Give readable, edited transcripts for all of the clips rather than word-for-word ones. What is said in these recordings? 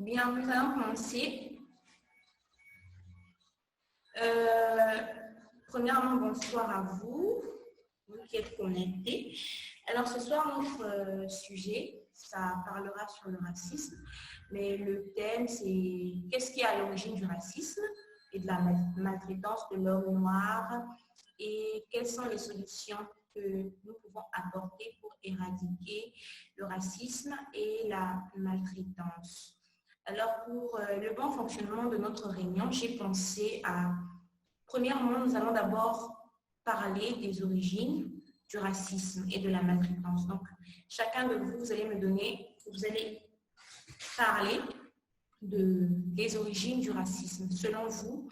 Bien, nous allons commencer. Premièrement, bonsoir à vous, vous qui êtes connectés. Alors, ce soir, notre sujet, ça parlera sur le racisme, mais le thème, c'est qu'est-ce qui est à l'origine du racisme et de la maltraitance de l'homme noir et quelles sont les solutions que nous pouvons apporter pour éradiquer le racisme et la maltraitance. Alors, pour le bon fonctionnement de notre réunion, j'ai pensé à, premièrement, nous allons d'abord parler des origines du racisme et de la maltraitance. Donc, chacun de vous, vous allez parler des origines du racisme. Selon vous,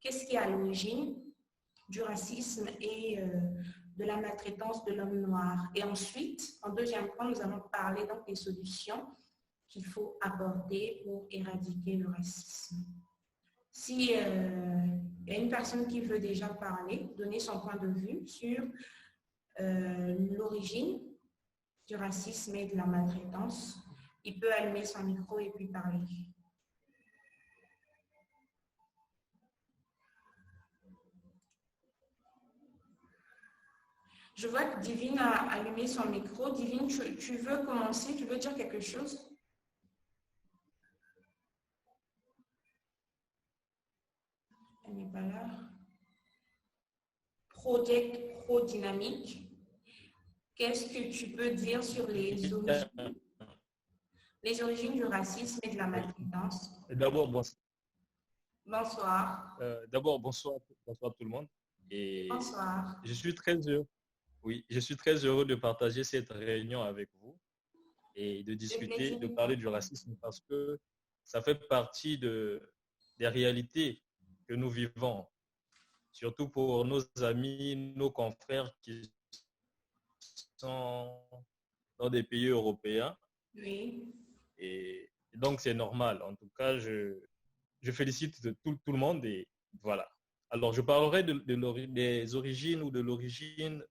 qu'est-ce qui est à l'origine du racisme et de la maltraitance de l'homme noir? Et ensuite, en deuxième point, nous allons parler donc des solutions qu'il faut aborder pour éradiquer le racisme. Si y a une personne qui veut déjà parler, donner son point de vue sur l'origine du racisme et de la maltraitance, il peut allumer son micro et puis parler. Je vois que Divine a allumé son micro. Divine, tu veux commencer? Tu veux dire quelque chose? Elle n'est pas là. Project Pro Dynamique. Qu'est-ce que tu peux dire sur les origines du racisme et de la maltraitance? D'abord, bonsoir. Bonsoir. D'abord, bonsoir tout le monde. Et bonsoir. Je suis très heureux. Oui, je suis très heureux de partager cette réunion avec vous et de discuter, de parler du racisme parce que ça fait partie des réalités que nous vivons, surtout pour nos amis, nos confrères qui sont dans des pays européens. Oui. Et donc, c'est normal. En tout cas, je félicite tout le monde et voilà. Alors, je parlerai des origines ou de l'origine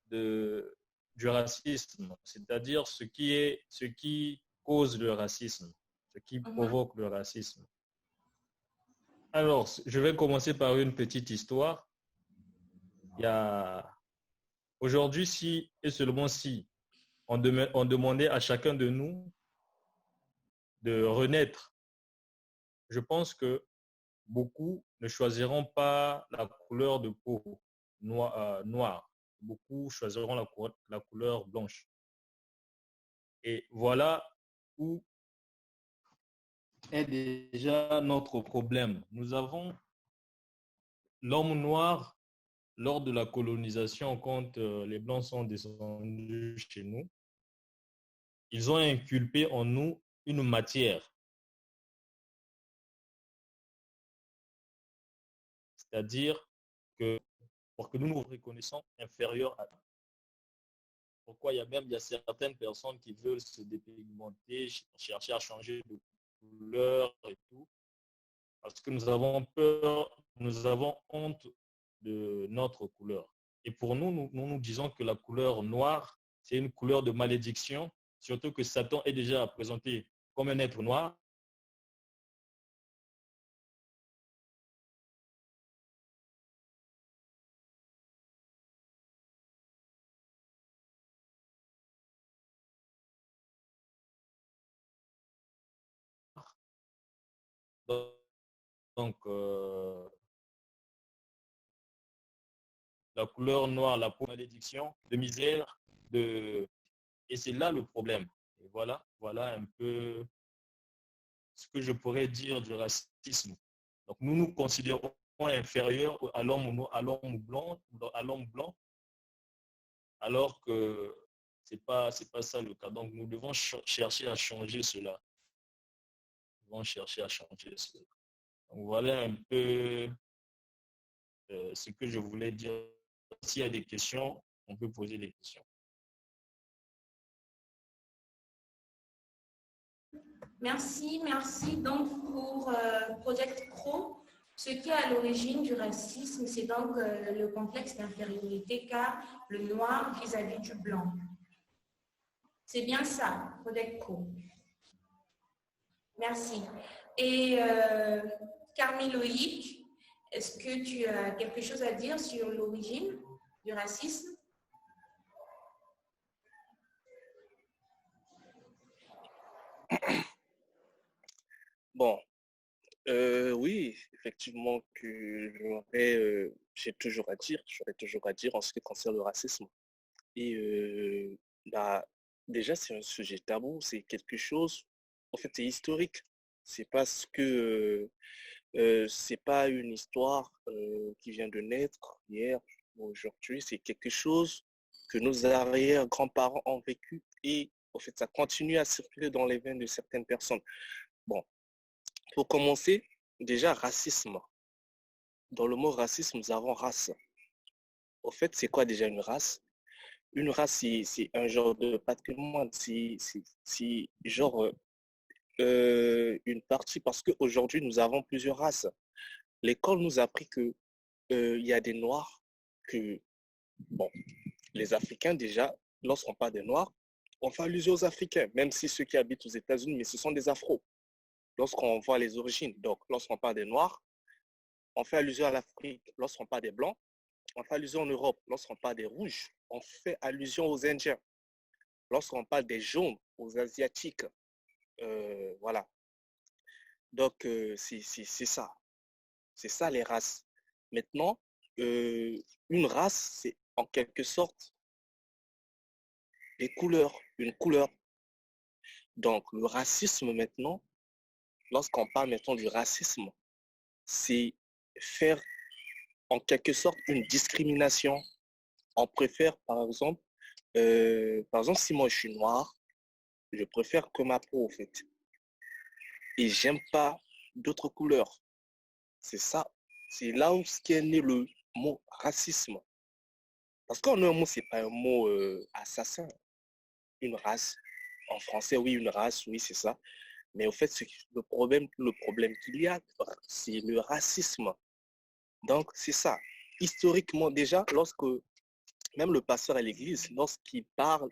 du racisme, c'est-à-dire ce qui cause le racisme, ce qui provoque le racisme. Alors, je vais commencer par une petite histoire. Il y a aujourd'hui, si et seulement si on demandait à chacun de nous de renaître, je pense que beaucoup ne choisiront pas la couleur de peau noire. Beaucoup choisiront la couleur blanche. Et voilà où est déjà notre problème. Nous avons l'homme noir lors de la colonisation, quand les Blancs sont descendus chez nous. Ils ont inculpé en nous une matière. C'est-à-dire que pour que nous nous reconnaissons inférieurs à eux. Pourquoi il y a certaines personnes qui veulent se dépigmenter, chercher à changer de couleur et tout, parce que nous avons peur, nous avons honte de notre couleur. Et pour nous, nous disons que la couleur noire, c'est une couleur de malédiction, surtout que Satan est déjà présenté comme un être noir. Donc, la couleur noire, la malédiction, de misère, et c'est là le problème. Et voilà un peu ce que je pourrais dire du racisme. Donc, nous nous considérons inférieurs à l'homme blanc, alors que c'est pas ça le cas. Donc, nous devons chercher à changer cela. Donc, voilà un peu ce que je voulais dire. S'il y a des questions, on peut poser des questions. Merci. Donc, pour Project Pro, ce qui est à l'origine du racisme, c'est donc le complexe d'infériorité qu'a le noir vis-à-vis du blanc. C'est bien ça, Project Pro. Merci. Et Carmi Loïc, est-ce que tu as quelque chose à dire sur l'origine du racisme? Bon, oui, effectivement que j'ai toujours à dire, j'aurais toujours à dire en ce qui concerne le racisme. Et bah, déjà, c'est un sujet tabou, c'est quelque chose, en fait, c'est historique. C'est parce que c'est pas une histoire qui vient de naître hier ou aujourd'hui, c'est quelque chose que nos arrière-grands-parents ont vécu et en fait, ça continue à circuler dans les veines de certaines personnes. Bon, pour commencer, déjà, racisme. Dans le mot racisme, nous avons race. Au fait, c'est quoi déjà une race? Une race, c'est un genre de patrimoine, c'est genre une partie, parce qu'aujourd'hui, nous avons plusieurs races. L'école nous a appris que il y a des Noirs, que, bon, les Africains déjà, lorsqu'on parle des Noirs, on fait allusion aux Africains, même si ceux qui habitent aux États-Unis, mais ce sont des Afros, lorsqu'on voit les origines. Donc, lorsqu'on parle des Noirs, on fait allusion à l'Afrique. Lorsqu'on parle des Blancs, on fait allusion en Europe. Lorsqu'on parle des Rouges, on fait allusion aux Indiens. Lorsqu'on parle des Jaunes, aux Asiatiques. Voilà. Donc, c'est ça. C'est ça les races. Maintenant, une race, c'est en quelque sorte des couleurs, une couleur. Donc, le racisme maintenant, lorsqu'on parle maintenant du racisme, c'est faire en quelque sorte une discrimination. On préfère, par exemple, si moi je suis noir, je préfère que ma peau, en fait. Et j'aime pas d'autres couleurs. C'est ça. C'est là où ce qui est né le mot racisme. Parce qu'en un mot, c'est pas un mot assassin. Une race. En français, oui, une race, oui, c'est ça. Mais au fait, le problème qu'il y a, c'est le racisme. Donc, c'est ça. Historiquement, déjà, lorsque même le pasteur à l'église, lorsqu'il parle,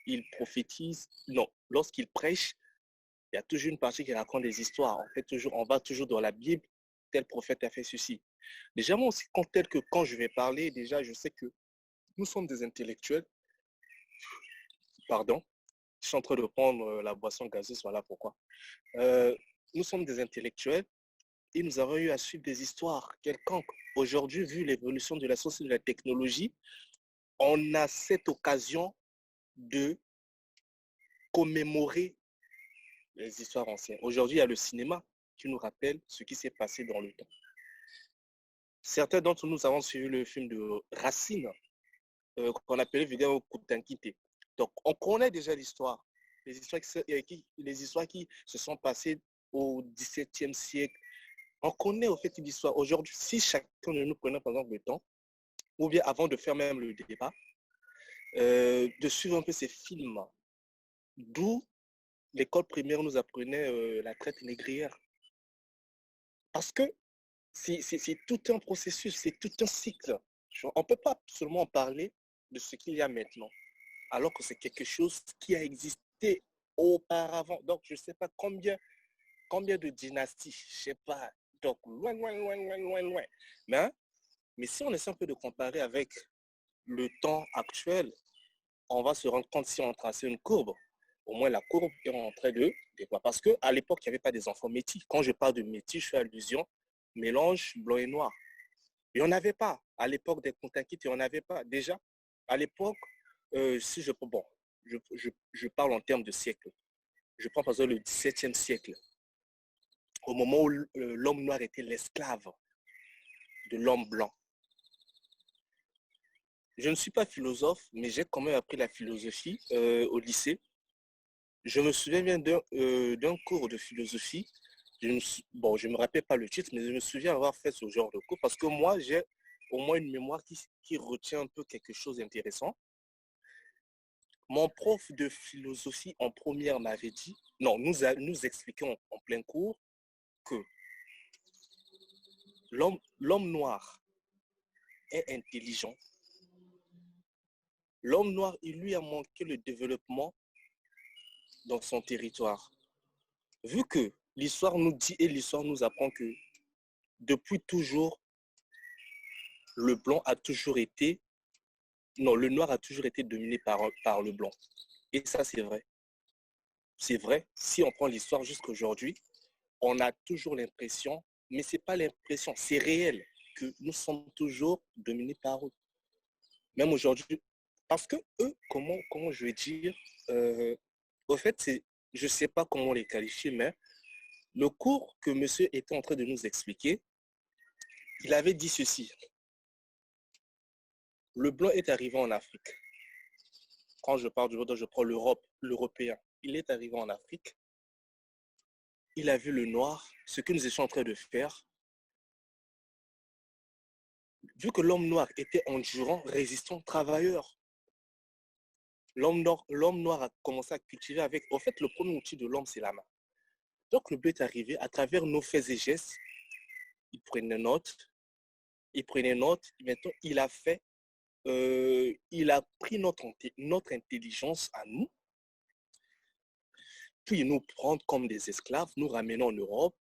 il prophétise, non, lorsqu'il prêche, il y a toujours une partie qui raconte des histoires. On va toujours dans la Bible, tel prophète a fait ceci. Déjà, moi aussi, quand je vais parler, déjà, je sais que nous sommes des intellectuels. Pardon, je suis en train de prendre la boisson gazeuse, voilà pourquoi. Nous sommes des intellectuels et nous avons eu à suivre des histoires quelconques. Aujourd'hui, vu l'évolution de la science et de la technologie, on a cette occasion de commémorer les histoires anciennes. Aujourd'hui, il y a le cinéma qui nous rappelle ce qui s'est passé dans le temps. Certains d'entre nous avons suivi le film de Racine, qu'on appelait Vidéo Kutankite. Donc, on connaît déjà l'histoire. Les histoires qui se sont passées au XVIIe siècle. On connaît au fait l'histoire. Aujourd'hui, si chacun de nous prenait par exemple le temps, ou bien avant de faire même le débat, de suivre un peu ces films, d'où l'école primaire nous apprenait la traite négrière. Parce que c'est tout un processus, c'est tout un cycle. On ne peut pas seulement parler de ce qu'il y a maintenant, alors que c'est quelque chose qui a existé auparavant. Donc, je ne sais pas combien de dynasties, je ne sais pas. Donc, loin, loin, loin, loin, loin, loin. Mais si on essaie un peu de comparer avec le temps actuel, on va se rendre compte si on trace une courbe. Au moins, la courbe est en train de décoller. Parce qu'à l'époque, il n'y avait pas des enfants métis. Quand je parle de métis, je fais allusion mélange blanc et noir. Il n'y en avait pas. À l'époque des Kontakites, il n'y en avait pas. Déjà, à l'époque, si je parle en termes de siècle, je prends par exemple le XVIIe siècle, au moment où l'homme noir était l'esclave de l'homme blanc. Je ne suis pas philosophe, mais j'ai quand même appris la philosophie au lycée. Je me souviens bien d'un cours de philosophie. Je ne me rappelle pas le titre, mais je me souviens avoir fait ce genre de cours parce que moi, j'ai au moins une mémoire qui retient un peu quelque chose d'intéressant. Mon prof de philosophie en première m'avait dit, non, nous expliquons en plein cours que l'homme noir est intelligent. L'homme noir, il lui a manqué le développement dans son territoire. Vu que l'histoire nous dit et l'histoire nous apprend que depuis toujours, le blanc a toujours été, non, le noir a toujours été dominé par le blanc. Et ça, c'est vrai. C'est vrai, si on prend l'histoire jusqu'à aujourd'hui, on a toujours l'impression, mais ce n'est pas l'impression, c'est réel, que nous sommes toujours dominés par eux. Même aujourd'hui, parce que eux, comment je vais dire, au fait, je ne sais pas comment les qualifier, mais le cours que monsieur était en train de nous expliquer, il avait dit ceci. Le blanc est arrivé en Afrique. Quand je parle du blanc, je prends l'Europe, l'Européen. Il est arrivé en Afrique. Il a vu le noir, ce que nous étions en train de faire. Vu que l'homme noir était endurant, résistant, travailleur, l'homme noir a commencé à cultiver avec... En fait, le premier outil de l'homme, c'est la main. Donc, le blanc est arrivé à travers nos faits et gestes. Il prenait note. Et maintenant, il a pris notre intelligence à nous, puis nous prendre comme des esclaves, nous ramener en Europe,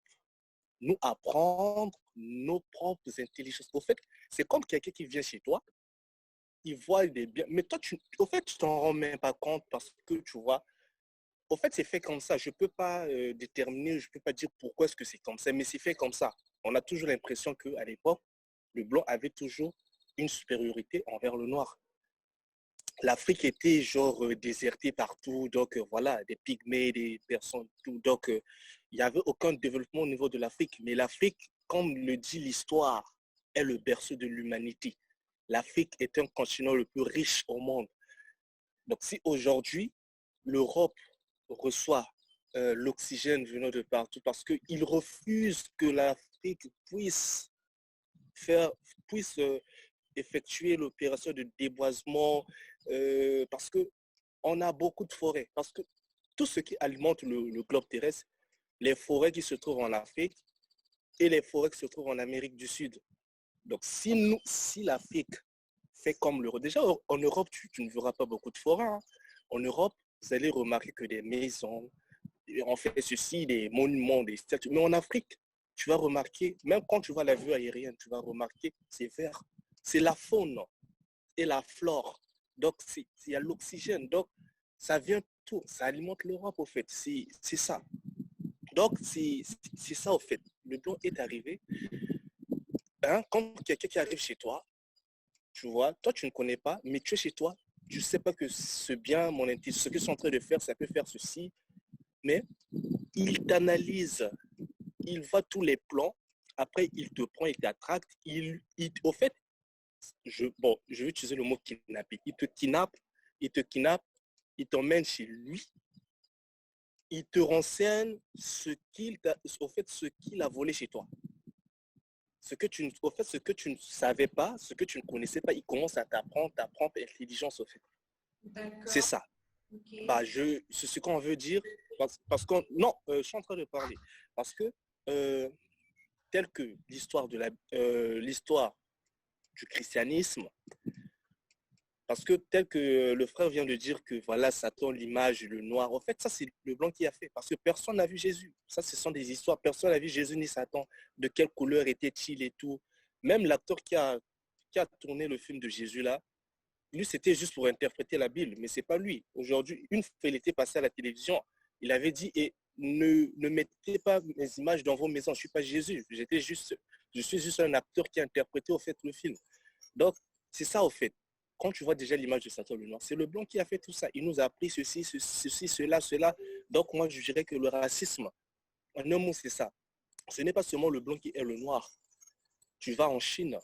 nous apprendre nos propres intelligences. Au fait, c'est comme quelqu'un qui vient chez toi, il voit des biens, mais toi, au fait, tu t'en rends même pas compte parce que tu vois, au fait, c'est fait comme ça. Je ne peux pas déterminer, je ne peux pas dire pourquoi est-ce que c'est comme ça, mais c'est fait comme ça. On a toujours l'impression qu'à l'époque, le blanc avait toujours une supériorité envers le noir. L'Afrique était genre désertée partout, donc voilà, des pygmées, des personnes, tout. Donc il n'y avait aucun développement au niveau de l'Afrique. Mais l'Afrique, comme le dit l'histoire, est le berceau de l'humanité. L'Afrique est un continent le plus riche au monde. Donc si aujourd'hui, l'Europe reçoit l'oxygène venant de partout parce qu'ils refusent que l'Afrique puisse effectuer l'opération de déboisement parce qu'on a beaucoup de forêts. Parce que tout ce qui alimente le globe terrestre, les forêts qui se trouvent en Afrique et les forêts qui se trouvent en Amérique du Sud. Donc si l'Afrique fait comme l'Europe, déjà en Europe, tu ne verras pas beaucoup de forêts. Hein. En Europe, vous allez remarquer que des maisons, on fait ceci, des monuments, des statues. Mais en Afrique, tu vas remarquer, même quand tu vois la vue aérienne, tu vas remarquer, c'est vert. C'est la faune et la flore. Donc, il y a l'oxygène. Donc, ça vient tout. Ça alimente l'Europe, au fait. C'est ça. Donc, c'est ça, au fait. Le blanc est arrivé. Hein, quand quelqu'un qui arrive chez toi, tu vois, toi, tu ne connais pas, mais tu es chez toi. Tu ne sais pas que ce bien, ce que je suis en train de faire, ça peut faire ceci. Mais il t'analyse. Il voit tous les plans. Après, il te prend, il t'attraque. Au fait, je vais utiliser le mot kidnapper. Il te kidnappe, il t'emmène chez lui, il te renseigne ce qu'il a volé chez toi. Ce que tu ne savais pas, ce que tu ne connaissais pas, il commence à t'apprendre ta propre intelligence, au fait. C'est ça. Okay. C'est ce qu'on veut dire, parce que, non, je suis en train de parler, parce que, tel que l'histoire du christianisme, parce que tel que le frère vient de dire que voilà, Satan, l'image, le noir, en fait, ça c'est le blanc qui a fait, parce que personne n'a vu Jésus. Ça, ce sont des histoires, personne n'a vu Jésus ni Satan, de quelle couleur était-il et tout. Même l'acteur qui a tourné le film de Jésus là, lui, c'était juste pour interpréter la Bible, mais c'est pas lui. Aujourd'hui, une fois il était passé à la télévision, il avait dit, et ne mettez pas mes images dans vos maisons, je ne suis pas Jésus, je suis juste un acteur qui a interprété au fait le film. Donc, c'est ça au fait. Quand tu vois déjà l'image de Satan le noir, c'est le blanc qui a fait tout ça. Il nous a appris ceci, cela. Donc, moi, je dirais que le racisme, en un mot, c'est ça. Ce n'est pas seulement le blanc qui est le noir. Tu vas en Chine,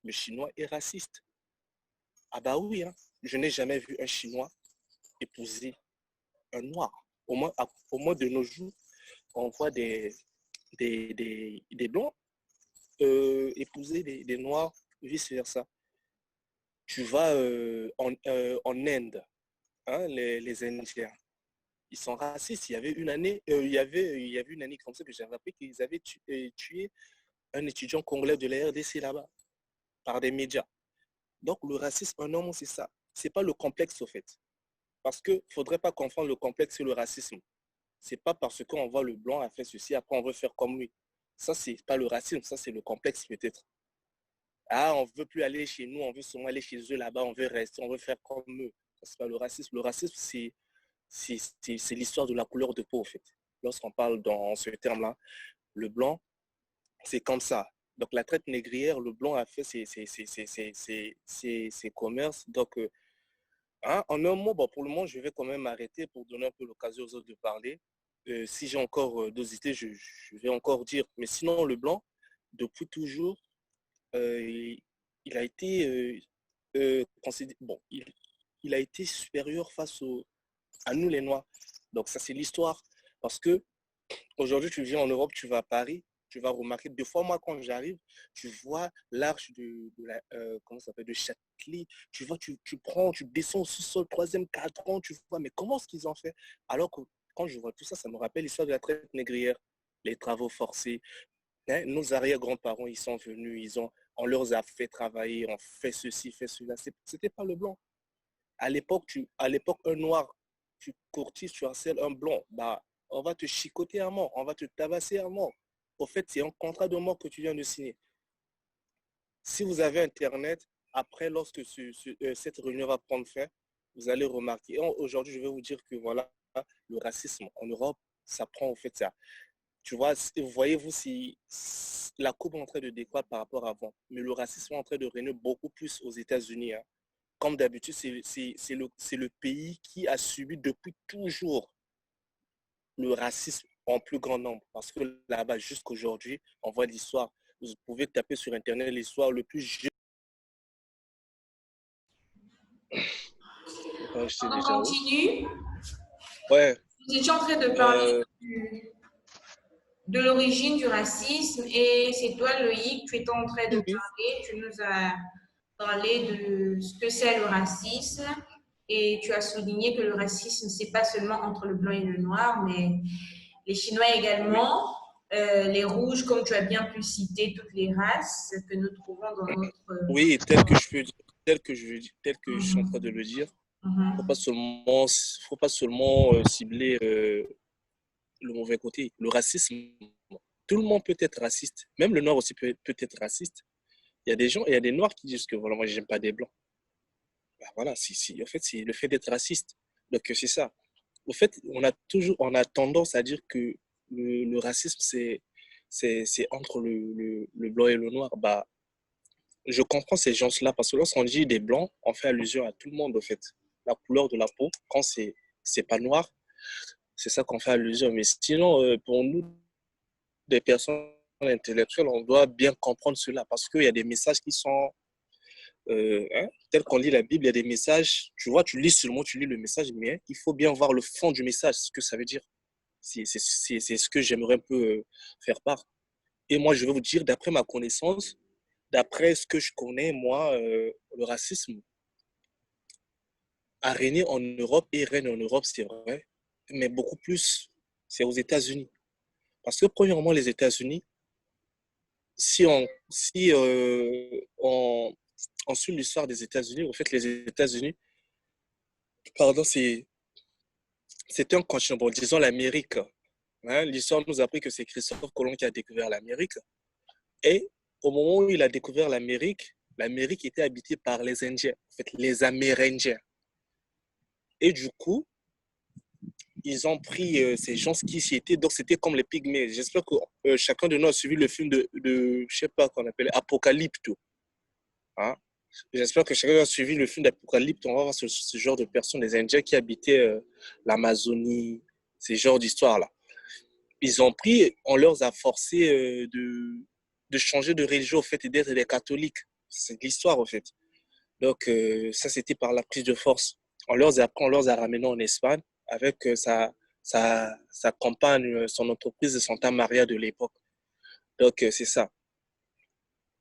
le chinois est raciste. Ah bah oui, hein. Je n'ai jamais vu un chinois épouser un noir. Au moins de nos jours, on voit des blancs épouser des noirs, vice-versa. Tu vas en Inde, hein, les Indiens, ils sont racistes. Il y avait une année, une année comme ça que j'avais appris qu'ils avaient tué un étudiant congolais de la RDC là-bas par des médias. Donc le racisme, un homme, c'est ça. C'est pas le complexe au fait. Parce qu'il ne faudrait pas confondre le complexe et le racisme. C'est pas parce qu'on voit le blanc a fait ceci, après on veut faire comme lui. Ça, c'est pas le racisme, ça, c'est le complexe peut-être. Ah, on veut plus aller chez nous, on veut seulement aller chez eux là-bas, on veut rester, on veut faire comme eux. Ça, c'est pas le racisme. Le racisme, c'est l'histoire de la couleur de peau, en fait. Lorsqu'on parle dans ce terme-là, le blanc, c'est comme ça. Donc, la traite négrière, le blanc a fait ses commerces. Donc, hein, en un mot, bon, pour le moment, je vais quand même m'arrêter pour donner un peu l'occasion aux autres de parler. Si j'ai encore d'autres idées, je vais encore dire. Mais sinon, le blanc, depuis toujours, euh, il a été bon, il a été supérieur à nous les Noirs. Donc ça, c'est l'histoire. Parce que aujourd'hui, tu viens en Europe, tu vas à Paris, tu vas remarquer, deux fois moi quand j'arrive, tu vois l'arche comment ça s'appelle, de Châtelet, tu vois, tu prends, tu descends au sous-sol, troisième cadran, tu vois, mais comment est-ce qu'ils ont fait? Alors que quand je vois tout ça, ça me rappelle l'histoire de la traite négrière, les travaux forcés. Hein, nos arrière-grands-parents, ils sont venus, on leur a fait travailler, on fait ceci, fait cela. C'était pas le blanc. À l'époque, un noir, tu courtises, tu harcèles un blanc, bah, on va te chicoter à mort, on va te tabasser à mort. Au fait, c'est un contrat de mort que tu viens de signer. Si vous avez Internet, après, lorsque cette réunion va prendre fin, vous allez remarquer. Aujourd'hui, je vais vous dire que voilà, le racisme en Europe, ça prend au fait ça. Tu vois, voyez-vous si la courbe est en train de décroître par rapport à avant. Mais le racisme est en train de régner beaucoup plus aux États-Unis. Hein. Comme d'habitude, c'est le pays qui a subi depuis toujours le racisme en plus grand nombre. Parce que là-bas, jusqu'aujourd'hui, on voit l'histoire. Vous pouvez taper sur Internet l'histoire le plus jeune. Je sais On déjà où. continue. Ouais. Nous étions en train de parler de l'origine du racisme et c'est toi, Loïc, tu étais en train de Oui. parler, tu nous as parlé de ce que c'est le racisme et tu as souligné que le racisme, c'est pas seulement entre le blanc et le noir, mais les Chinois Oui. également, les rouges, comme tu as bien pu citer toutes les races que nous trouvons dans notre... Oui, tel que je peux dire, tel que je suis en train de Mhm, le dire, mhm. faut pas seulement cibler le mauvais côté. Le racisme, tout le monde peut être raciste. Même le noir aussi peut être raciste. Il y a des gens, il y a des noirs qui disent que voilà, moi, j'aime pas des blancs. Ben voilà, en fait, c'est le fait d'être raciste. Donc, c'est ça. Au fait, on a tendance à dire que le racisme, c'est entre le blanc et le noir. Bah, je comprends ces gens-là parce que lorsqu'on dit des blancs, on fait allusion à tout le monde, au fait. La couleur de la peau, quand c'est pas noir, c'est ça qu'on fait allusion. Mais sinon, pour nous, des personnes intellectuelles, on doit bien comprendre cela parce qu'il y a des messages qui sont, hein, tels qu'on lit la Bible, il y a des messages, tu vois, tu lis seulement, tu lis le message, mais il faut bien voir le fond du message, ce que ça veut dire. C'est ce que j'aimerais un peu faire part. Et moi, je vais vous dire, d'après ma connaissance, d'après ce que je connais, moi, le racisme a régné en Europe et règne en Europe, c'est vrai, mais beaucoup plus, c'est aux États-Unis. Parce que, premièrement, les États-Unis, si on suit l'histoire des États-Unis, en fait, les États-Unis, pardon, c'était un continent, bon, disons l'Amérique. Hein, l'histoire nous a appris que c'est Christophe Colomb qui a découvert l'Amérique. Et au moment où il a découvert l'Amérique était habitée par les Indiens, en fait, les Amérindiens. Et du coup, ils ont pris ces gens qui s'y étaient, donc c'était comme les Pygmées. J'espère que chacun de nous a suivi le film je sais pas qu'on appelle Apocalypto. Hein? J'espère que chacun a suivi le film d'Apocalypse. On va voir ce genre de personnes, les Indiens qui habitaient l'Amazonie, ces genres d'histoires-là. Ils ont pris, on leur a forcé de changer de religion, au fait, et d'être des catholiques. C'est l'histoire, au fait. Donc, ça, c'était par la prise de force. On leur a ramenés en Espagne avec sa compagne, son entreprise de Santa Maria de l'époque. Donc, c'est ça.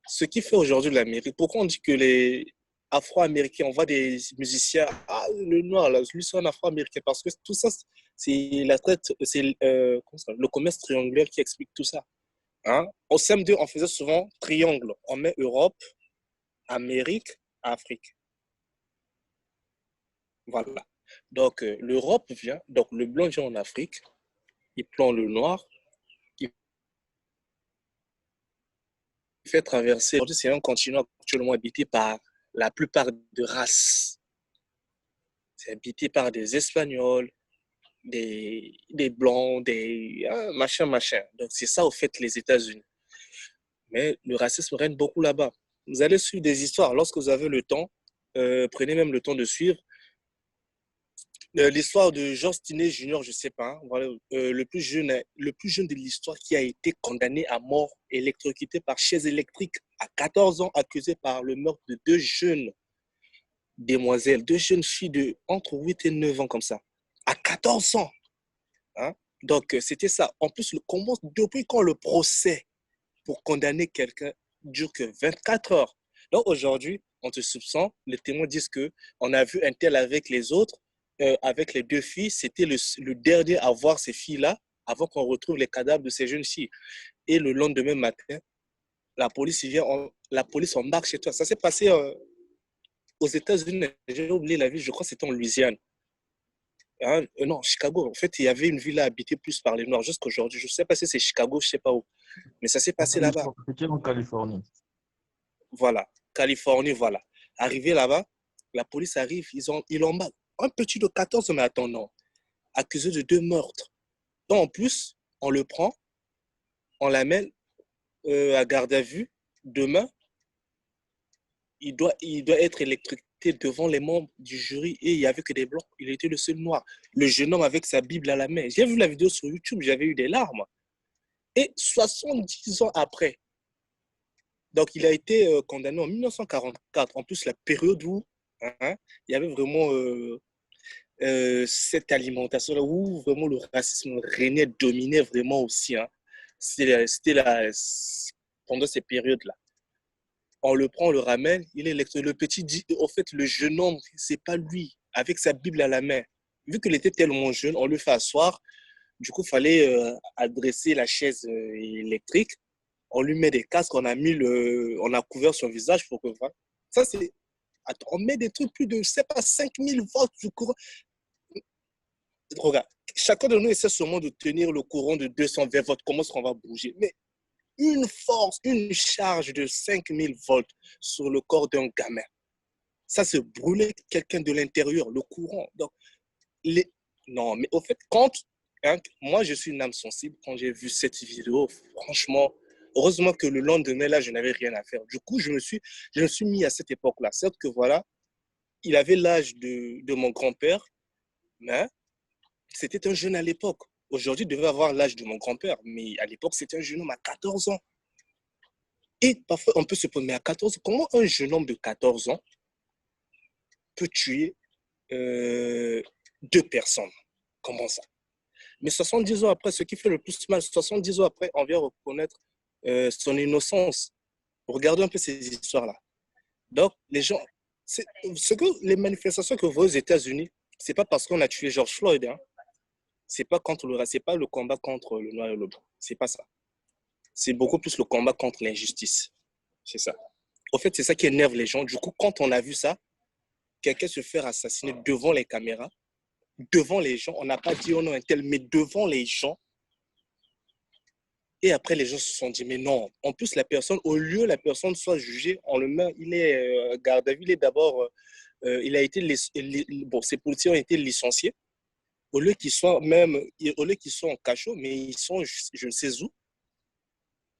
Ce qui fait aujourd'hui l'Amérique, pourquoi on dit que les Afro-Américains, on voit des musiciens, ah, le noir, là, lui, c'est un Afro-Américain, parce que tout ça, c'est la traite, c'est le commerce triangulaire qui explique tout ça. Hein? Au CM2, on faisait souvent triangle. On met Europe, Amérique, Afrique. Voilà. Donc, l'Europe vient, donc le blanc vient en Afrique, il plante le noir, il fait traverser. Aujourd'hui, c'est un continent actuellement habité par la plupart de races. C'est habité par des Espagnols, des Blancs, des machin. Donc, c'est ça, au fait, les États-Unis. Mais le racisme règne beaucoup là-bas. Vous allez suivre des histoires. Lorsque vous avez le temps, prenez même le temps de suivre. L'histoire de George Stinney Jr., je ne sais pas, hein, voilà, le plus jeune de l'histoire qui a été condamné à mort, électrocuté par chaise électrique à 14 ans, accusé par le meurtre de deux jeunes demoiselles, deux jeunes filles de entre 8 et 9 ans comme ça, à 14 ans. Hein? Donc, c'était ça. En plus, depuis quand le procès pour condamner quelqu'un dure que 24 heures. Donc, aujourd'hui, on te soupçonne, les témoins disent qu'on a vu un tel avec les autres, avec les deux filles, c'était le dernier à voir ces filles-là avant qu'on retrouve les cadavres de ces jeunes filles. Et le lendemain matin, la police embarque chez toi. Ça s'est passé aux États-Unis, j'ai oublié la ville, je crois que c'était en Louisiane. Hein? Non, Chicago. En fait, il y avait une ville habitée plus par les Noirs jusqu'aujourd'hui. Je ne sais pas si c'est Chicago, je ne sais pas où. Mais ça s'est passé là-bas. C'était en Californie. Voilà, Californie, voilà. Arrivé là-bas, la police arrive, ils embarquent un petit de 14 ans, mais attends, non, accusé de 2 meurtres. Donc, en plus, on le prend, on l'amène à garde à vue. Demain, il doit être électrocuté devant les membres du jury et il n'y avait que des blancs. Il était le seul noir. Le jeune homme avec sa Bible à la main. J'ai vu la vidéo sur YouTube, j'avais eu des larmes. Et 70 ans après, donc il a été condamné en 1944. En plus, la période où il y avait vraiment cette alimentation-là, où vraiment le racisme régnait, dominait vraiment aussi. Hein. C'était pendant ces périodes-là. On le prend, on le ramène, il est le petit dit, en fait, le jeune homme, c'est pas lui, avec sa Bible à la main. Vu qu'il était tellement jeune, on le fait asseoir. Du coup, il fallait adresser la chaise électrique. On lui met des casques, on a couvert son visage pour que. Ça, c'est. Attends, on met des trucs plus de, je sais pas, 5000 volts du courant. Regarde, chacun de nous essaie seulement de tenir le courant de 220 volts. Comment est-ce qu'on va bouger? Mais une force, une charge de 5000 volts sur le corps d'un gamin, ça se brûlait quelqu'un de l'intérieur, le courant. Donc, non, mais au fait, moi, je suis une âme sensible. Quand j'ai vu cette vidéo, franchement, heureusement que le lendemain, là, je n'avais rien à faire. Du coup, je me suis mis à cette époque-là. Certes que voilà, il avait l'âge de mon grand-père, mais c'était un jeune à l'époque. Aujourd'hui, il devait avoir l'âge de mon grand-père, mais à l'époque, c'était un jeune homme à 14 ans. Et parfois, on peut se poser, mais à 14 ans, comment un jeune homme de 14 ans peut tuer 2 personnes? Comment ça? Mais 70 ans après, ce qui fait le plus mal, 70 ans après, on vient reconnaître son innocence. Regardez un peu ces histoires-là. Donc, les gens, les manifestations que vous voyez aux États-Unis, ce n'est pas parce qu'on a tué George Floyd. Hein. Ce n'est pas le combat contre le noir et le blanc. Ce n'est pas ça. C'est beaucoup plus le combat contre l'injustice. C'est ça. En fait, c'est ça qui énerve les gens. Du coup, quand on a vu ça, quelqu'un se faire assassiner devant les caméras, devant les gens, on n'a pas dit oh non un tel, mais devant les gens. Et après, les gens se sont dit, mais non. En plus, au lieu la personne soit jugée, on le met, il est garde à vue, il est d'abord, il a été, ces policiers ont été licenciés. Au lieu qu'ils soient en cachot, mais ils sont, je ne sais où.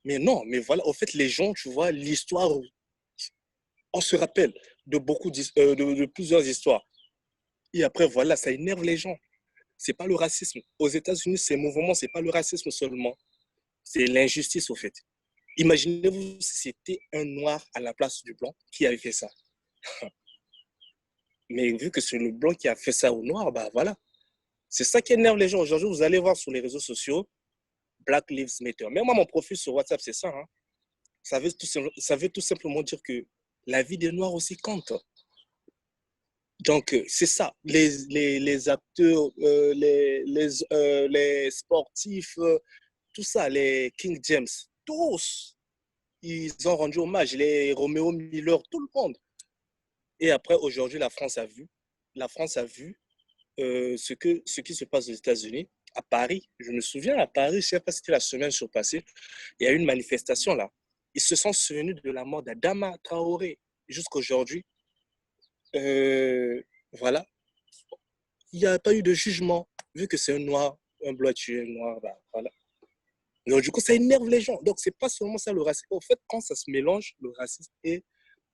Mais non, mais voilà, en fait, les gens, tu vois, l'histoire, on se rappelle de plusieurs histoires. Et après, voilà, ça énerve les gens. C'est pas le racisme. Aux États-Unis, ces mouvements, c'est pas le racisme seulement. C'est l'injustice, au fait. Imaginez-vous si c'était un noir à la place du blanc qui avait fait ça. Mais vu que c'est le blanc qui a fait ça au noir, bah voilà. C'est ça qui énerve les gens. Aujourd'hui, vous allez voir sur les réseaux sociaux, Black Lives Matter. Même moi, mon profil sur WhatsApp, c'est ça. Hein. Ça veut tout simplement dire que la vie des Noirs aussi compte. Donc, c'est ça. Les acteurs, les sportifs, tout ça, les King James, tous, ils ont rendu hommage. Les Romeo Miller, tout le monde. Et après, aujourd'hui, la France a vu ce qui se passe aux États-Unis. à Paris. Je me souviens, à Paris, je ne sais pas si c'était la semaine surpassée, il y a eu une manifestation là. Ils se sont souvenus de la mort d'Adama Traoré. Jusqu'aujourd'hui, euh, voilà, il n'y a pas eu de jugement. Vu que c'est un noir, un blanc tué un noir, bah, voilà. Donc, du coup, ça énerve les gens. Donc, c'est pas seulement ça le racisme. En fait, quand ça se mélange, le racisme et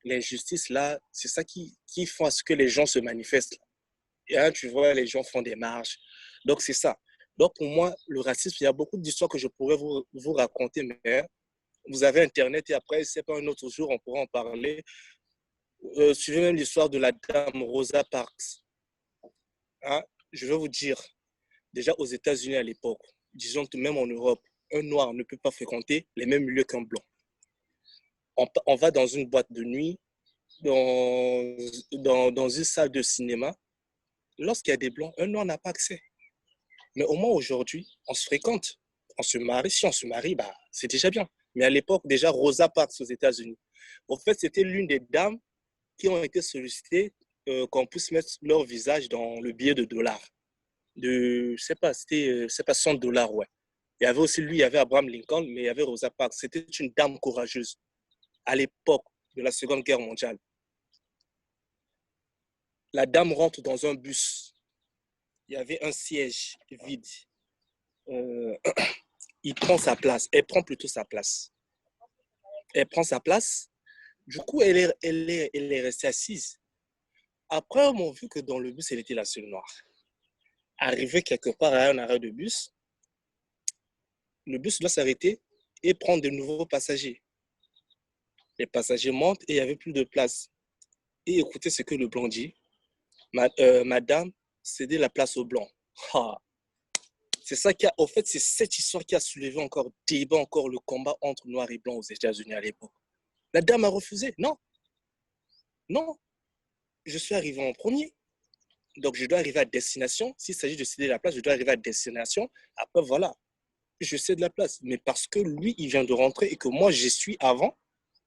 l'injustice, là, c'est ça qui font à ce que les gens se manifestent. Et hein, tu vois, les gens font des marches. Donc, c'est ça. Donc, pour moi, le racisme, il y a beaucoup d'histoires que je pourrais vous raconter, mais vous avez Internet et après, c'est pas un autre jour, on pourra en parler. Suivez même l'histoire de la dame Rosa Parks. Hein, je vais vous dire, déjà aux États-Unis à l'époque, disons que même en Europe, un noir ne peut pas fréquenter les mêmes lieux qu'un blanc. On va dans une boîte de nuit, dans une salle de cinéma. Lorsqu'il y a des blancs, un noir n'a pas accès. Mais au moins aujourd'hui, on se fréquente, on se marie. Si on se marie, bah, c'est déjà bien. Mais à l'époque, déjà, Rosa Parks aux États-Unis. En fait, c'était l'une des dames qui ont été sollicitées qu'on puisse mettre leur visage dans le billet de dollars. Je sais pas, c'était c'est pas $100, ouais. Il y avait aussi lui, il y avait Abraham Lincoln, mais il y avait Rosa Parks. C'était une dame courageuse à l'époque de la Seconde Guerre mondiale. La dame rentre dans un bus. Il y avait un siège vide. Euh, il prend sa place. Elle prend plutôt sa place. Elle prend sa place. Du coup, elle est restée assise. Après, on a vu que dans le bus, elle était la seule noire. Arrivé quelque part à un arrêt de bus, le bus doit s'arrêter et prendre de nouveaux passagers. Les passagers montent et il n'y avait plus de place. Et écoutez ce que le blanc dit. Madame, cédez la place au blanc. Ah, c'est ça qui a, en fait, c'est cette histoire qui a soulevé encore débat, encore le combat entre noirs et blancs aux États-Unis à l'époque. La dame a refusé. Non, non, je suis arrivé en premier. Donc, je dois arriver à destination. S'il s'agit de céder la place, je dois arriver à destination. Après, voilà, je cède la place. Mais parce que lui, il vient de rentrer et que moi, je suis avant,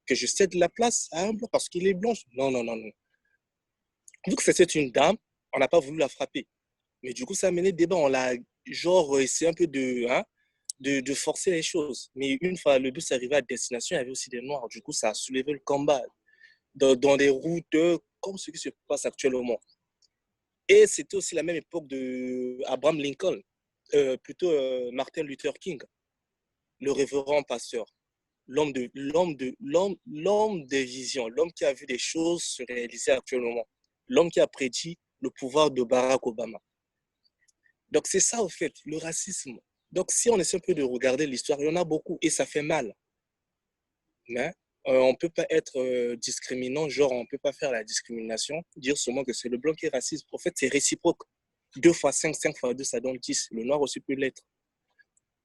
que je cède la place à un blanc parce qu'il est blanc. Non, non, non, non. Vu que c'était une dame, on n'a pas voulu la frapper. Mais du coup, ça a mené le débat. On l'a, genre, essayé un peu de forcer les choses. Mais une fois le bus arrivé à destination, il y avait aussi des noirs. Du coup, ça a soulevé le combat dans des routes comme ce qui se passe actuellement. Et c'était aussi la même époque de Abraham Lincoln, plutôt Martin Luther King, le révérend pasteur, l'homme des visions, l'homme qui a vu des choses se réaliser actuellement, l'homme qui a prédit le pouvoir de Barack Obama. Donc c'est ça au fait, le racisme. Donc si on essaie un peu de regarder l'histoire, il y en a beaucoup et ça fait mal. Mais on ne peut pas être discriminant, genre on ne peut pas faire la discrimination, dire seulement que c'est le blanc qui est raciste. En fait, c'est réciproque. 2 fois 5, 5 fois 2, ça donne 10. Le noir aussi peut l'être.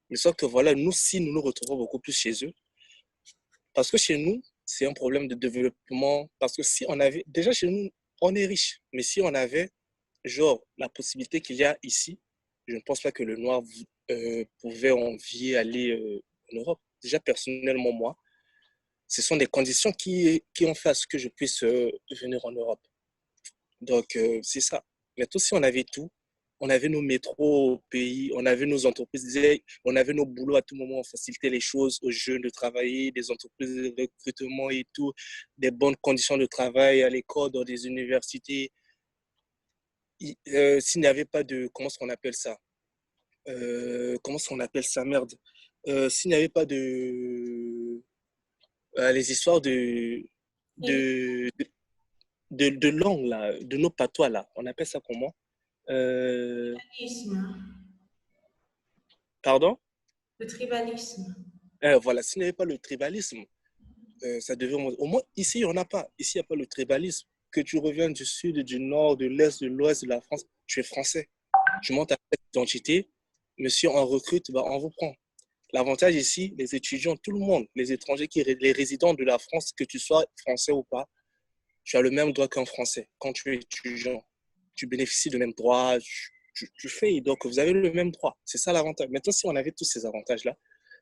Mais sauf que voilà, nous, si nous nous retrouvons beaucoup plus chez eux, parce que chez nous, c'est un problème de développement. Parce que si on avait, déjà chez nous, on est riche. Mais si on avait, genre, la possibilité qu'il y a ici, je ne pense pas que le noir pouvait envier aller en Europe. Déjà, personnellement, moi, ce sont des conditions qui ont fait à ce que je puisse venir en Europe. Donc, c'est ça. Mais tout, si on avait tout, on avait nos métros au pays, on avait nos entreprises, on avait nos boulots à tout moment, on facilitait les choses aux jeunes de travailler, des entreprises de recrutement et tout, des bonnes conditions de travail à l'école, dans des universités. S'il n'y avait pas de, comment est-ce qu'on appelle ça? Comment est-ce qu'on appelle ça, merde? S'il n'y avait pas de, les histoires de, de langue, là, de nos patois, là. On appelle ça comment? Euh, Tribalisme. Pardon? Le tribalisme. Voilà, s'il n'y avait pas le tribalisme, ça devait... Au moins, ici, il n'y en a pas. Ici, il n'y a pas le tribalisme. Que tu reviennes du sud, du nord, de l'est, de l'ouest de la France, tu es français. Tu montes à cette identité, monsieur, on recrute, bah, on vous prend. L'avantage ici, les étudiants, tout le monde, les étrangers, les résidents de la France, que tu sois français ou pas, tu as le même droit qu'un Français. Quand tu es étudiant, tu bénéficies de même droit, tu fais, donc vous avez le même droit. C'est ça l'avantage. Maintenant, si on avait tous ces avantages-là,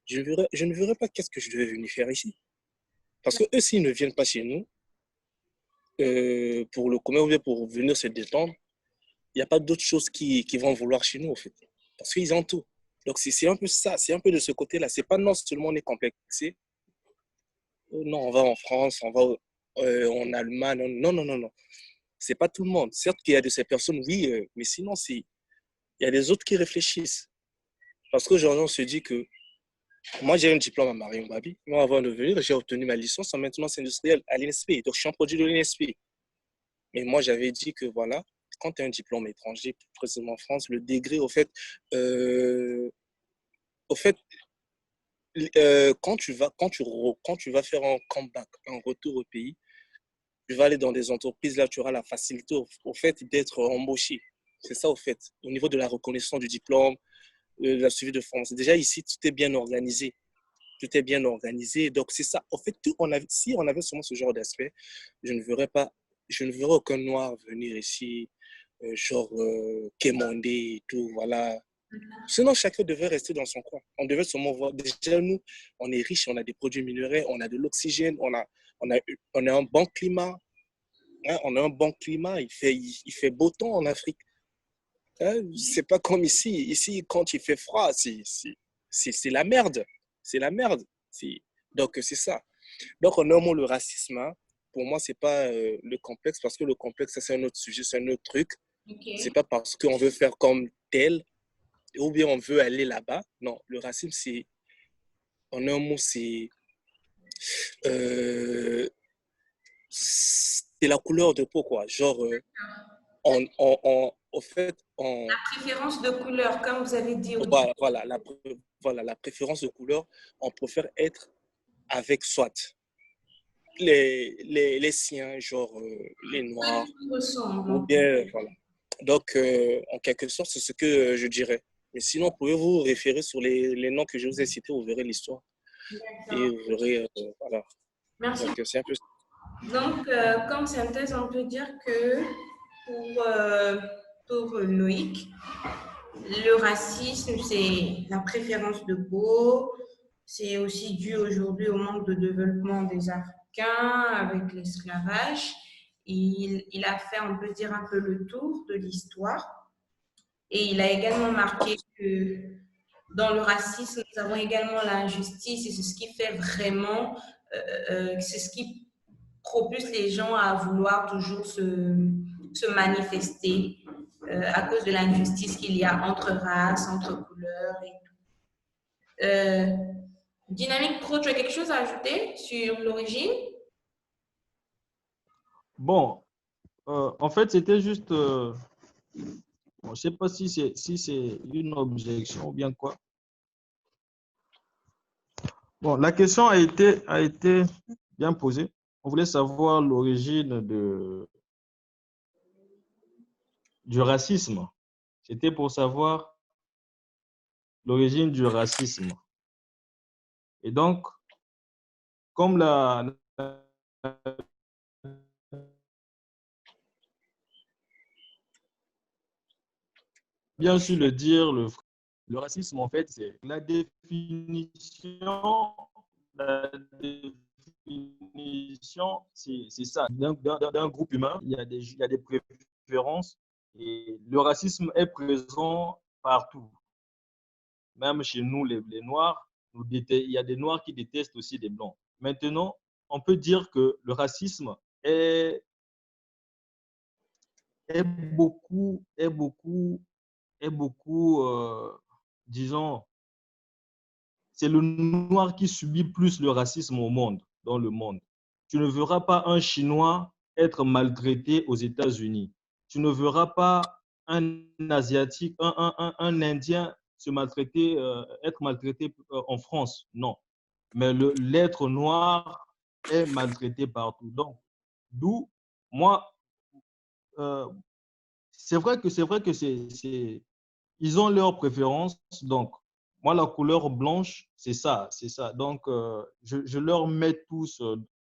je ne verrais pas qu'est-ce que je devais venir faire ici. Parce que eux, s'ils ne viennent pas chez nous, pour le commun ou bien pour venir se détendre, il n'y a pas d'autres choses qui vont vouloir chez nous, en fait. Parce qu'ils ont tout. Donc, c'est un peu ça, c'est un peu de ce côté-là. C'est pas non seulement on est complexé, non, on va en France, on va en Allemagne. Non, non, non, non. C'est pas tout le monde. Certes qu'il y a de ces personnes, oui, mais sinon, il y a des autres qui réfléchissent. Parce qu'aujourd'hui, on se dit que moi, j'ai un diplôme à Marion Babi. Moi, avant de venir, j'ai obtenu ma licence en maintenance industrielle à l'INSP. Donc, je suis un produit de l'INSP. Mais moi, j'avais dit que voilà, quand tu as un diplôme étranger, plus précisément en France, le degré, euh, au fait quand tu vas faire un comeback, un retour au pays, tu vas aller dans des entreprises, là, tu auras la facilité au fait d'être embauché. C'est ça, au fait, au niveau de la reconnaissance du diplôme, de la suivi de formation. Déjà, ici, tout est bien organisé. Tout est bien organisé. Donc, c'est ça. En fait, si on avait seulement ce genre d'aspect, je ne verrais aucun noir venir ici, quémander et tout, voilà. Sinon, chacun devait rester dans son coin. On devait seulement voir. Déjà, nous, on est riche, on a des produits minéraux, on a de l'oxygène, on a un bon climat. Hein, on a un bon climat, il fait beau temps en Afrique. Hein, c'est pas comme ici. Ici, quand il fait froid, c'est la merde. C'est la merde. Donc, c'est ça. Donc, en un mot, le racisme, hein, pour moi, c'est pas le complexe, parce que le complexe, ça, c'est un autre sujet, c'est un autre truc. C'est Ok. pas parce qu'on veut faire comme tel, ou bien on veut aller là-bas. Non, le racisme, en un mot, euh, c'est la couleur de peau, quoi. Genre, au fait, Préférence de couleur, comme vous avez dit au début. voilà, voilà, la préférence de couleur, on préfère être avec soit les siens, genre les Ceux noirs, qui vous ressemblent, ou en bien, fait. voilà. Donc, en quelque sorte, c'est ce que je dirais. Mais sinon, pouvez-vous référer sur les noms que je vous ai cités, vous verrez l'histoire. Et D'accord. vous verrez, voilà. Merci. Donc, c'est un peu ça. Donc, comme synthèse, on peut dire que pour, euh, pour Loïc, le racisme, c'est la préférence de peau. C'est aussi dû aujourd'hui au manque de développement des Africains avec l'esclavage. Il a fait, on peut dire, un peu le tour de l'histoire. Et il a également marqué que dans le racisme, nous avons également l'injustice et c'est ce qui fait vraiment, c'est ce qui propulse les gens à vouloir toujours se manifester à cause de l'injustice qu'il y a entre races, entre couleurs et tout. Dynamique Pro, tu as quelque chose à ajouter sur l'origine? Bon, en fait, c'était juste, bon, je ne sais pas si c'est une objection ou bien quoi. Bon, la question a été bien posée. On voulait savoir l'origine du racisme. C'était pour savoir l'origine du racisme. Et donc, comme bien sûr le dire, le racisme, en fait, c'est la définition, c'est ça. D'un groupe humain, il y a des préférences et le racisme est présent partout. Même chez nous, les Noirs, il y a des Noirs qui détestent aussi des Blancs. Maintenant, on peut dire que le racisme est, est beaucoup, est beaucoup, est beaucoup, disons, c'est le Noir qui subit plus le racisme au monde, dans le monde. Tu ne verras pas un Chinois être maltraité aux États-Unis. Tu ne verras pas un Asiatique, un Indien être maltraité en France. Non. Mais l'être noir est maltraité partout. Donc, d'où, moi, euh, c'est vrai que ils ont leurs préférences. Donc, moi, la couleur blanche, c'est ça, c'est ça. Donc, je leur mets tous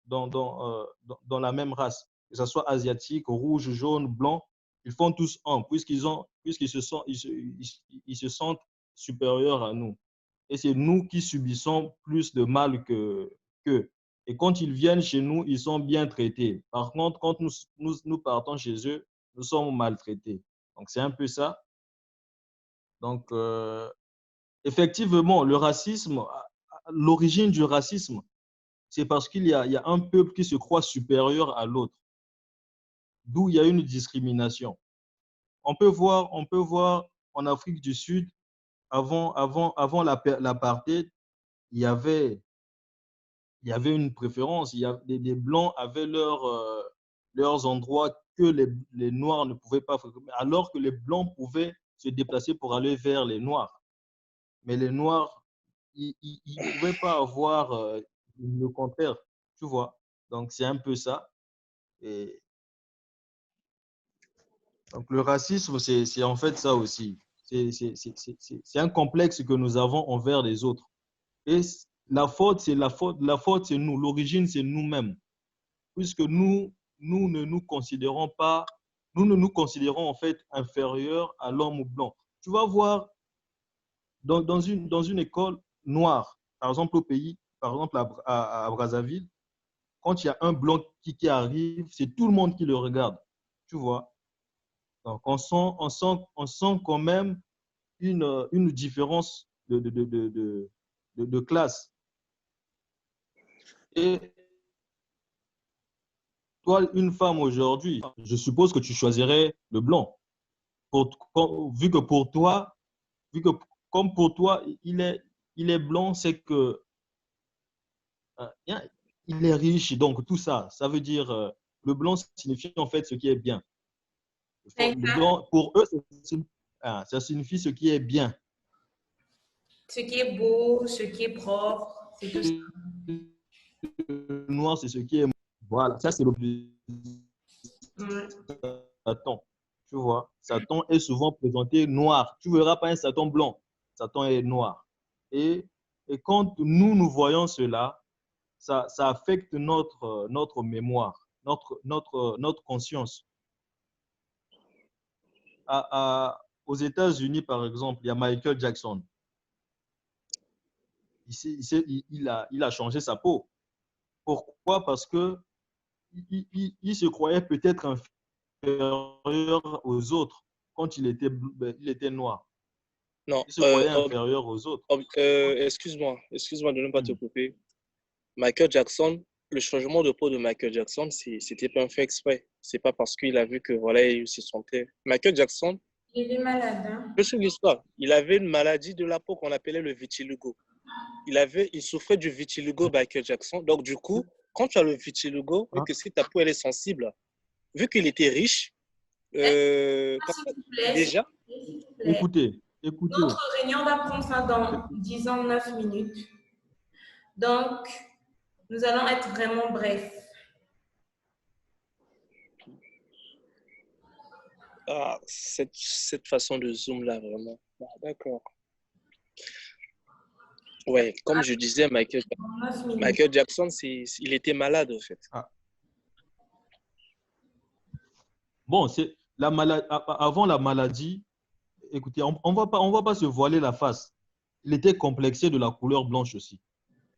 dans la même race, que ce soit asiatique, rouge, jaune, blanc. Ils font tous un, puisqu'ils ils se sentent supérieurs à nous. Et c'est nous qui subissons plus de mal qu'eux. Et quand ils viennent chez nous, ils sont bien traités. Par contre, quand nous partons chez eux, nous sommes maltraités. Donc, c'est un peu ça. Donc, effectivement, le racisme, l'origine du racisme, c'est parce qu'il y a un peuple qui se croit supérieur à l'autre, d'où il y a une discrimination. On peut voir en Afrique du Sud, avant l'apartheid, il y avait une préférence. Les Blancs avaient leurs endroits que les Noirs ne pouvaient pas fréquenter, alors que les Blancs pouvaient se déplacer pour aller vers les Noirs. Mais les Noirs, ils ne pouvaient pas avoir le contraire, tu vois. Donc, c'est un peu ça. Et donc, le racisme, c'est en fait ça aussi. C'est un complexe que nous avons envers les autres. Et la faute, c'est nous. L'origine, c'est nous-mêmes. Puisque nous ne nous considérons pas, nous ne nous considérons en fait inférieurs à l'homme blanc. Tu vas voir dans une école noire, par exemple par exemple à Brazzaville, quand il y a un blanc qui arrive, c'est tout le monde qui le regarde. Tu vois? Donc, on sent quand même une différence de classe. Et toi, une femme aujourd'hui, je suppose que tu choisirais le blanc. Vu que pour toi, comme pour toi, il est blanc, c'est que il est riche, donc tout ça, ça veut dire le blanc signifie en fait ce qui est bien. Le blanc, pour eux, ça signifie ce qui est bien. Ce qui est beau, ce qui est propre, c'est tout ça. Le noir, c'est ce qui est. Voilà, ça c'est le Satan. Tu vois, Satan est souvent présenté noir. Tu ne verras pas un Satan blanc. Satan est noir. Et quand nous voyons cela, ça affecte notre mémoire, notre conscience. Aux États-Unis, par exemple, il y a Michael Jackson. Il a changé sa peau. Pourquoi? Parce que il se croyait peut-être inférieur aux autres quand il était noir. Non, Il se croyait inférieur aux autres. excuse-moi de ne pas te couper. Michael Jackson, le changement de peau de Michael Jackson, c'était pas un fait exprès. C'est pas parce qu'il a vu que voilà, il se sentait. Michael Jackson, il est malade. Hein? je suis l'histoire. Il avait une maladie de la peau qu'on appelait le vitiligo. Il souffrait du vitiligo, Michael Jackson. Donc du coup, quand tu as le vitiligo, vu que si ta peau elle est sensible, vu qu'il était riche, déjà. Écoutez. Notre réunion va prendre ça dans 10 ans, 9 minutes. Donc, nous allons être vraiment brefs. Ah, cette façon de zoom là, vraiment. Ah, d'accord. Ouais, comme je disais, Michael Jackson, il était malade en fait. Ah. Bon, c'est la maladie. Avant la maladie, écoutez, on va pas se voiler la face. Il était complexé de la couleur blanche aussi,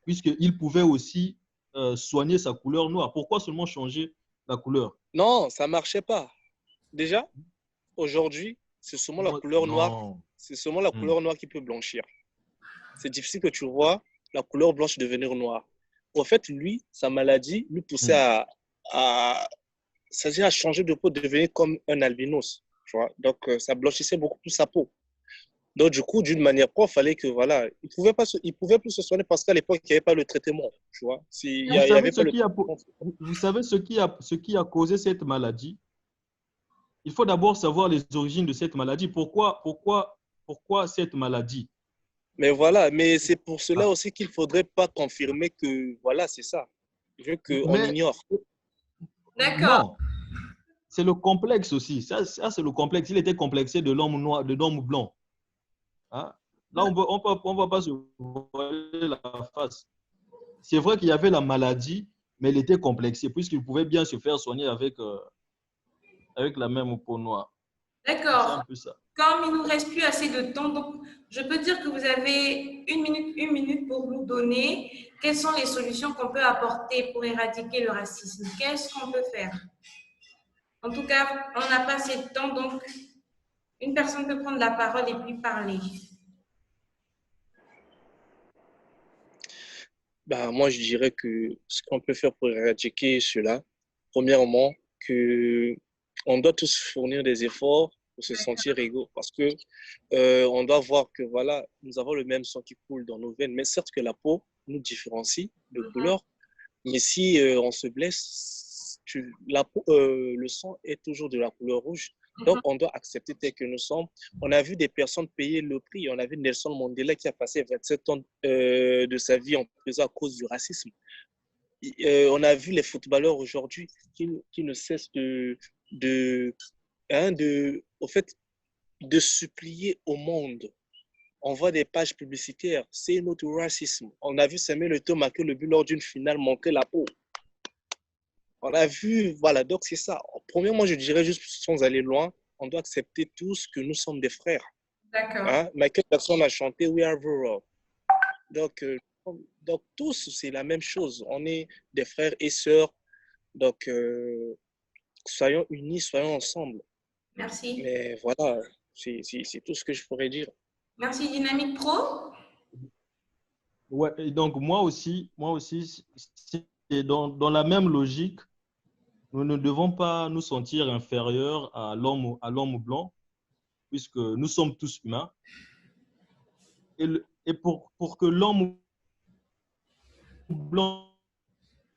puisqu'il pouvait aussi soigner sa couleur noire. Pourquoi seulement changer la couleur? Non, ça ne marchait pas. Déjà, aujourd'hui, c'est seulement la couleur noire. C'est seulement la couleur noire qui peut blanchir. C'est difficile que tu vois la couleur blanche devenir noire. En fait, lui, sa maladie lui poussait c'est-à-dire à changer de peau, devenir comme un albinos. Tu vois? Donc, ça blanchissait beaucoup plus sa peau. Donc, du coup, d'une manière propre, il fallait que, voilà, il ne pouvait plus se soigner parce qu'à l'époque, il n'y avait pas le traitement. Tu vois? Vous savez ce qui a causé cette maladie? Il faut d'abord savoir les origines de cette maladie. Pourquoi cette maladie? Mais voilà, mais c'est pour cela aussi qu'il ne faudrait pas confirmer que, voilà, c'est ça. Vu qu'on ignore. D'accord. Non. C'est le complexe aussi. Ça c'est le complexe. Il était complexé de l'homme noir, de l'homme blanc. Hein? Là, on va pas se voiler la face. C'est vrai qu'il y avait la maladie, mais il était complexé, puisqu'il pouvait bien se faire soigner avec la même peau noire. D'accord. C'est un peu ça. Comme il ne nous reste plus assez de temps, donc je peux dire que vous avez une minute pour nous donner quelles sont les solutions qu'on peut apporter pour éradiquer le racisme. Qu'est-ce qu'on peut faire? En tout cas, on n'a pas assez de temps, donc Une personne peut prendre la parole et puis parler. Bah, moi, je dirais que ce qu'on peut faire pour éradiquer cela, premièrement, que on doit tous fournir des efforts pour se sentir égaux parce que on doit voir que voilà, nous avons le même sang qui coule dans nos veines, mais certes que la peau nous différencie de couleur, mais si on se blesse, le sang est toujours de la couleur rouge. Donc, on doit accepter tel que nous sommes. On a vu des personnes payer le prix. On a vu Nelson Mandela qui a passé 27 ans de sa vie en prison à cause du racisme. On a vu les footballeurs aujourd'hui qui ne cessent de, au fait, de supplier au monde. On voit des pages publicitaires. C'est notre racisme. On a vu Samuel Eto'o marquer le but lors d'une finale, manquer la peau. On a vu, voilà, donc c'est ça. Premièrement, je dirais juste sans aller loin, on doit accepter tous que nous sommes des frères. D'accord. Hein? Michael Jackson a chanté We Are the World. Donc tous, c'est la même chose. On est des frères et sœurs. Donc, soyons unis, soyons ensemble. Merci. Mais voilà, c'est tout ce que je pourrais dire. Merci Dynamique Pro. Ouais, et donc moi aussi, c'est dans la même logique. Nous ne devons pas nous sentir inférieurs à l'homme blanc, puisque nous sommes tous humains. Et pour que l'homme blanc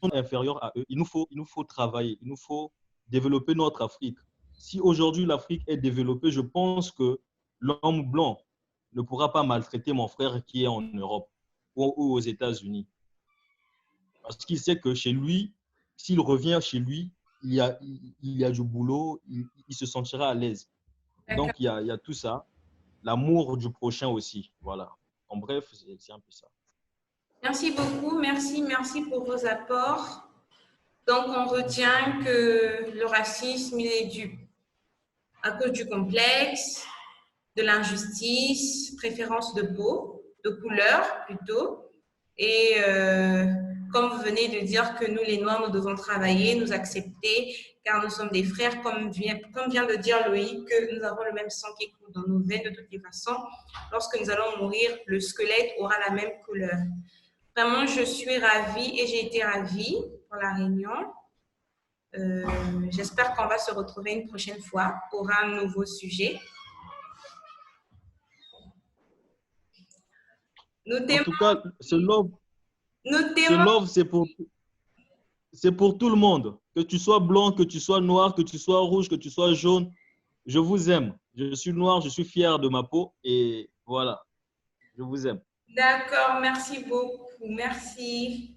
soit inférieur à eux, il nous faut travailler, il nous faut développer notre Afrique. Si aujourd'hui l'Afrique est développée, je pense que l'homme blanc ne pourra pas maltraiter mon frère qui est en Europe ou aux États-Unis. Parce qu'il sait que chez lui, s'il revient chez lui, il y a du boulot, il se sentira à l'aise. Donc, il y a tout ça. L'amour du prochain aussi. Voilà. En bref, c'est un peu ça. Merci beaucoup. Merci pour vos apports. Donc, on retient que le racisme, il est dû à cause du complexe, de l'injustice, préférence de peau, de couleur plutôt. Et comme vous venez de dire que nous, les Noirs, nous devons travailler, nous accepter, car nous sommes des frères, comme vient de dire Loïc, que nous avons le même sang qui coule dans nos veines de toutes les façons. Lorsque nous allons mourir, le squelette aura la même couleur. Vraiment, je suis ravie et j'ai été ravie pour la réunion. J'espère qu'on va se retrouver une prochaine fois pour un nouveau sujet. En tout cas, ce love, c'est pour tout le monde. Que tu sois blanc, que tu sois noir, que tu sois rouge, que tu sois jaune. Je vous aime. Je suis noir, je suis fier de ma peau et voilà, je vous aime. D'accord, merci beaucoup. Merci.